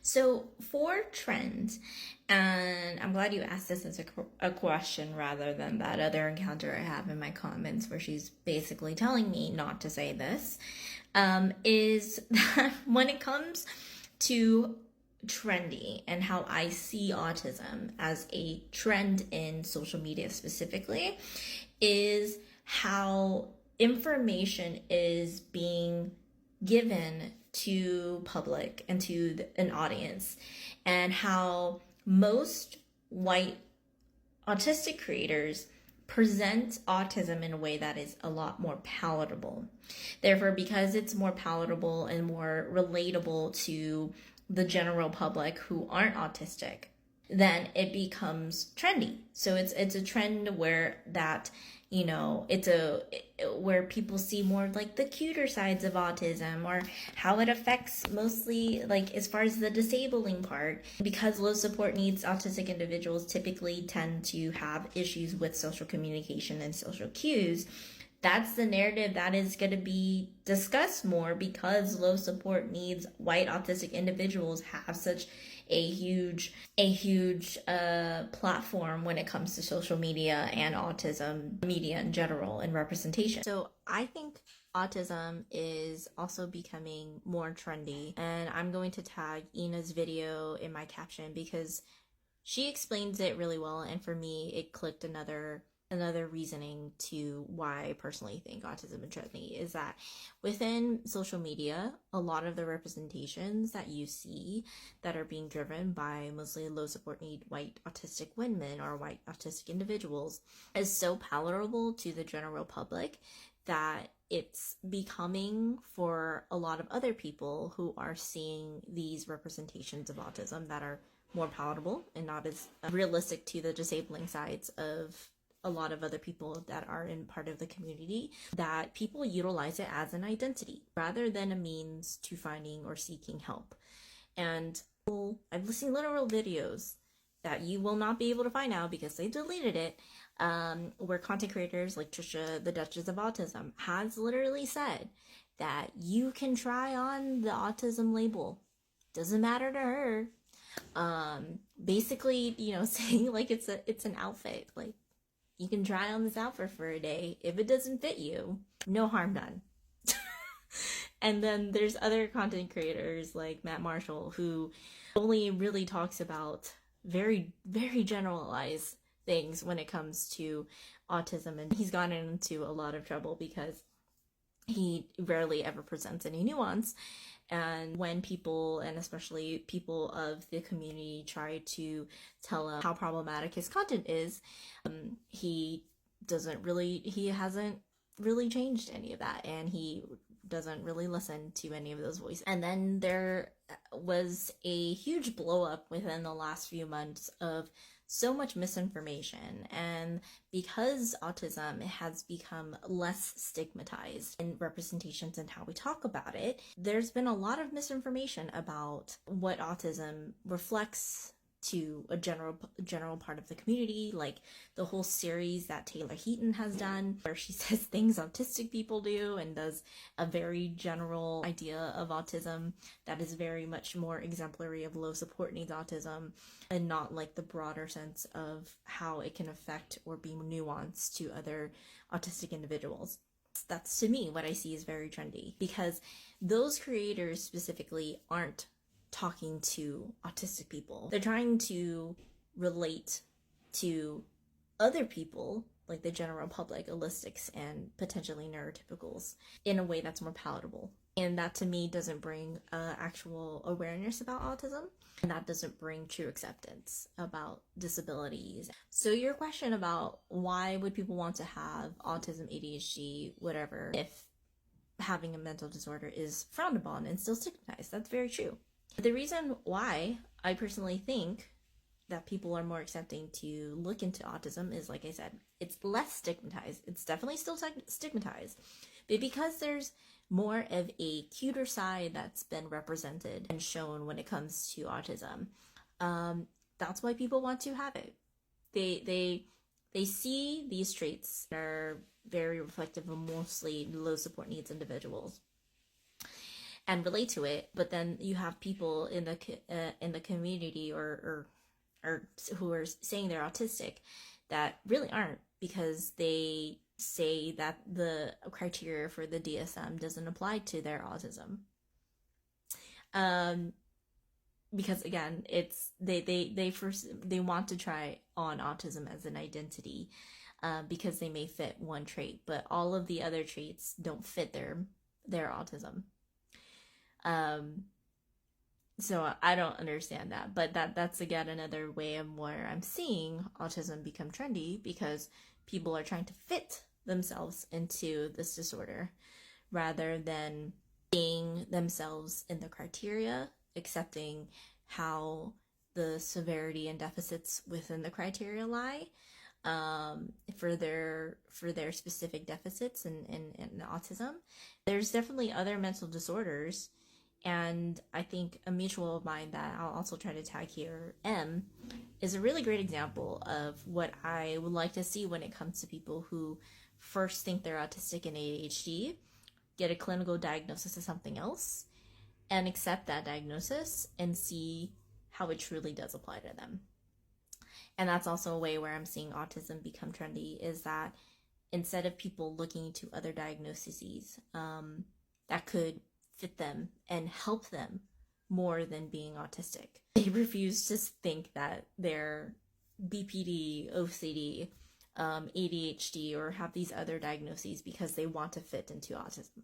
So for trends, and I'm glad you asked this as a question rather than that other encounter I have in my comments where she's basically telling me not to say this, is that when it comes to trendy and how I see autism as a trend in social media specifically, is how information is being given to public and to an audience, and how most white autistic creators present autism in a way that is a lot more palatable. Therefore, because it's more palatable and more relatable to the general public who aren't autistic, then it becomes trendy. So it's a trend where that, where people see more like the cuter sides of autism, or how it affects mostly like as far as the disabling part, because low support needs autistic individuals typically tend to have issues with social communication and social cues. That's the narrative that is going to be discussed more, because low support needs white autistic individuals have such a huge platform when it comes to social media and autism media in general and representation. So I think autism is also becoming more trendy, and I'm going to tag Ina's video in my caption because she explains it really well, and for me it clicked another reasoning to why I personally think autism is trendy is that within social media, a lot of the representations that you see that are being driven by mostly low support need white autistic women or white autistic individuals is so palatable to the general public that it's becoming for a lot of other people who are seeing these representations of autism that are more palatable and not as realistic to the disabling sides of a lot of other people that are in part of the community, that people utilize it as an identity rather than a means to finding or seeking help. And I've seen literal videos that you will not be able to find now because they deleted it, where content creators like Trisha, the Duchess of Autism, has literally said that you can try on the autism label. Doesn't matter to her. Basically, saying like it's an outfit. Like, you can try on this outfit for a day. If it doesn't fit you, no harm done. And then there's other content creators like Matt Marshall, who only really talks about very, very generalized things when it comes to autism. And he's gotten into a lot of trouble because he rarely ever presents any nuance. And when people, and especially people of the community, try to tell him how problematic his content is, he hasn't really changed any of that, and he doesn't really listen to any of those voices. And then there was a huge blow up within the last few months of so much misinformation, and because autism has become less stigmatized in representations and how we talk about it, there's been a lot of misinformation about what autism reflects to a general part of the community, like the whole series that Taylor Heaton has done, where she says things autistic people do and does a very general idea of autism that is very much more exemplary of low support needs autism, and not like the broader sense of how it can affect or be nuanced to other autistic individuals. That's, to me, what I see is very trendy, because those creators specifically aren't talking to autistic people. They're trying to relate to other people, like the general public, allistics, and potentially neurotypicals, in a way that's more palatable. And that, to me, doesn't bring actual awareness about autism, and that doesn't bring true acceptance about disabilities. So your question about why would people want to have autism, ADHD, whatever, if having a mental disorder is frowned upon and still stigmatized, that's very true. The reason why I personally think that people are more accepting to look into autism is, like I said, it's less stigmatized. It's definitely still stigmatized, but because there's more of a cuter side that's been represented and shown when it comes to autism, that's why people want to have it. They see these traits that are very reflective of mostly low support needs individuals. and relate to it, but then you have people in the community or who are saying they're autistic that really aren't, because they say that the criteria for the DSM doesn't apply to their autism. Because again, it's they want to try on autism as an identity, because they may fit one trait, but all of the other traits don't fit their autism. So I don't understand that, but that's again another way of where I'm seeing autism become trendy, because people are trying to fit themselves into this disorder rather than seeing themselves in the criteria, accepting how the severity and deficits within the criteria lie, for their specific deficits in autism. There's definitely other mental disorders, and I think a mutual of mine that I'll also try to tag here, M, is a really great example of what I would like to see when it comes to people who first think they're autistic and ADHD, get a clinical diagnosis of something else, and accept that diagnosis and see how it truly does apply to them. And that's also a way where I'm seeing autism become trendy, is that instead of people looking to other diagnoses that could fit them and help them more than being autistic, they refuse to think that they're BPD, OCD, ADHD, or have these other diagnoses because they want to fit into autism.